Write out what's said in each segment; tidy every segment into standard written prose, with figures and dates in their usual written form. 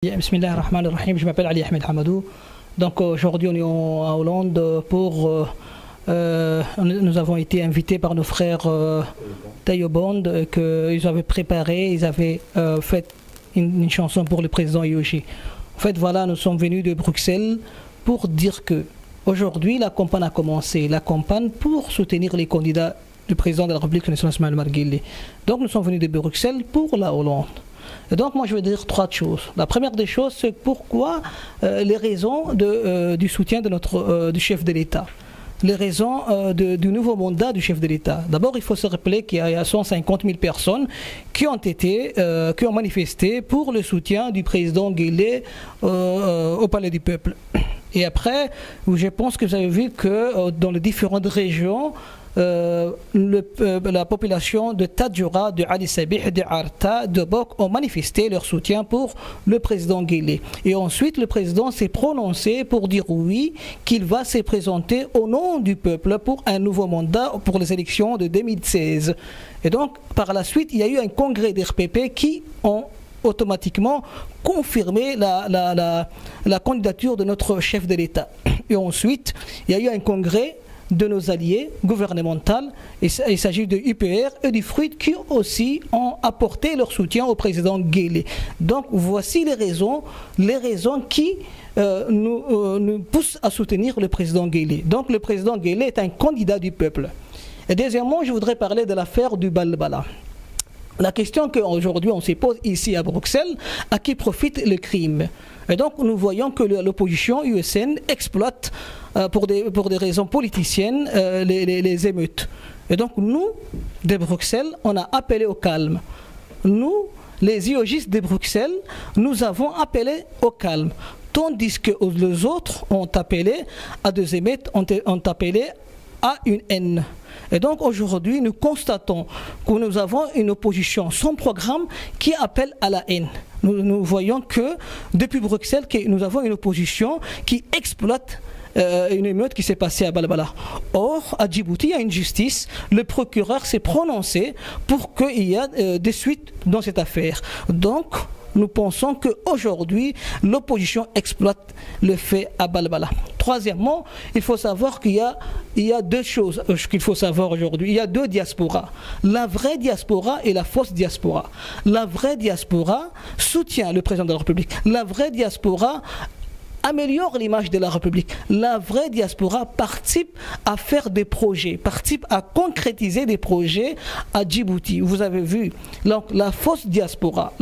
Bismillah ar-Rahman ar-Rahim, je m'appelle Ali Ahmed Hamadou. Donc aujourd'hui on est en Hollande pour... nous avons été invités par nos frères Tayo Bond, qu'ils avaient préparé, ils avaient fait une chanson pour le président Yoshi. En fait voilà, nous sommes venus de Bruxelles pour dire que aujourd'hui la campagne a commencé, la campagne pour soutenir les candidats du président de la République, Ismaël Marguerite. Donc nous sommes venus de Bruxelles pour la Hollande. Et donc moi je vais dire trois choses. La première des choses, c'est pourquoi les raisons du soutien de du chef de l'État. Les raisons du nouveau mandat du chef de l'État. D'abord, il faut se rappeler qu'il y a 150 000 personnes qui ont manifesté pour le soutien du président Guelleh au Palais du Peuple. Et après, je pense que vous avez vu que dans les différentes régions, la population de Tadjoura, de Ali Sabih, de Arta, de Bok ont manifesté leur soutien pour le président Guelleh. Et ensuite, le président s'est prononcé pour dire oui, qu'il va se présenter au nom du peuple pour un nouveau mandat pour les élections de 2016. Et donc, par la suite, il y a eu un congrès d'RPP qui ont automatiquement confirmé la candidature de notre chef de l'État. Et ensuite, il y a eu un congrès de nos alliés gouvernementaux, il s'agit de UPR et du FRUIT qui aussi ont apporté leur soutien au président Guelleh. Donc voici les raisons qui nous poussent à soutenir le président Guelleh. Donc le président Guelleh est un candidat du peuple. Et deuxièmement, je voudrais parler de l'affaire du Balbala. La question qu'aujourd'hui on se pose ici à Bruxelles, à qui profite le crime? Et donc nous voyons que l'opposition USN exploite pour des raisons politiciennes les émeutes. Et donc nous, de Bruxelles, on a appelé au calme. Nous, les IOGistes de Bruxelles, nous avons appelé au calme. Tandis que les autres ont appelé à des émeutes, ont appelé à une haine. Et donc aujourd'hui, nous constatons que nous avons une opposition sans programme qui appelle à la haine. Nous voyons que depuis Bruxelles, nous avons une opposition qui exploite une émeute qui s'est passée à Balbala. Or, à Djibouti, il y a une justice. Le procureur s'est prononcé pour qu'il y ait des suites dans cette affaire. Donc, nous pensons qu'aujourd'hui, l'opposition exploite le fait à Balbala. Troisièmement, il faut savoir qu'il y a deux choses qu'il faut savoir aujourd'hui. Il y a deux diasporas. La vraie diaspora et la fausse diaspora. La vraie diaspora soutient le président de la République. La vraie diaspora améliore l'image de la République. La vraie diaspora participe à faire des projets, participe à concrétiser des projets à Djibouti. Vous avez vu, donc, la fausse diaspora,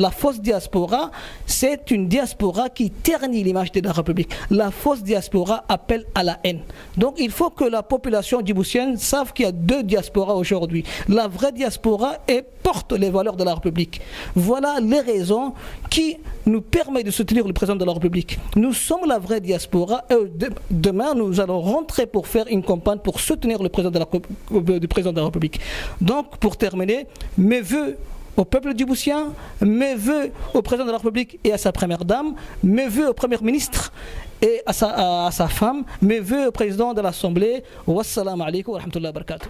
c'est une diaspora qui ternit l'image de la République. La fausse diaspora appelle à la haine. Donc il faut que la population djiboutienne sache qu'il y a deux diasporas aujourd'hui. La vraie diaspora porte les valeurs de la République. Voilà les raisons qui nous permettent de soutenir le président de la République. Nous sommes la vraie diaspora et demain nous allons rentrer pour faire une campagne pour soutenir le président du président de la République. Donc pour terminer, mes vœux au peuple djiboutien, mes vœux au président de la République et à sa première dame, mes vœux au premier ministre et à sa femme, mes vœux au président de l'Assemblée. Wassalamu alaikum wa rahmatullahi wa barakatuh.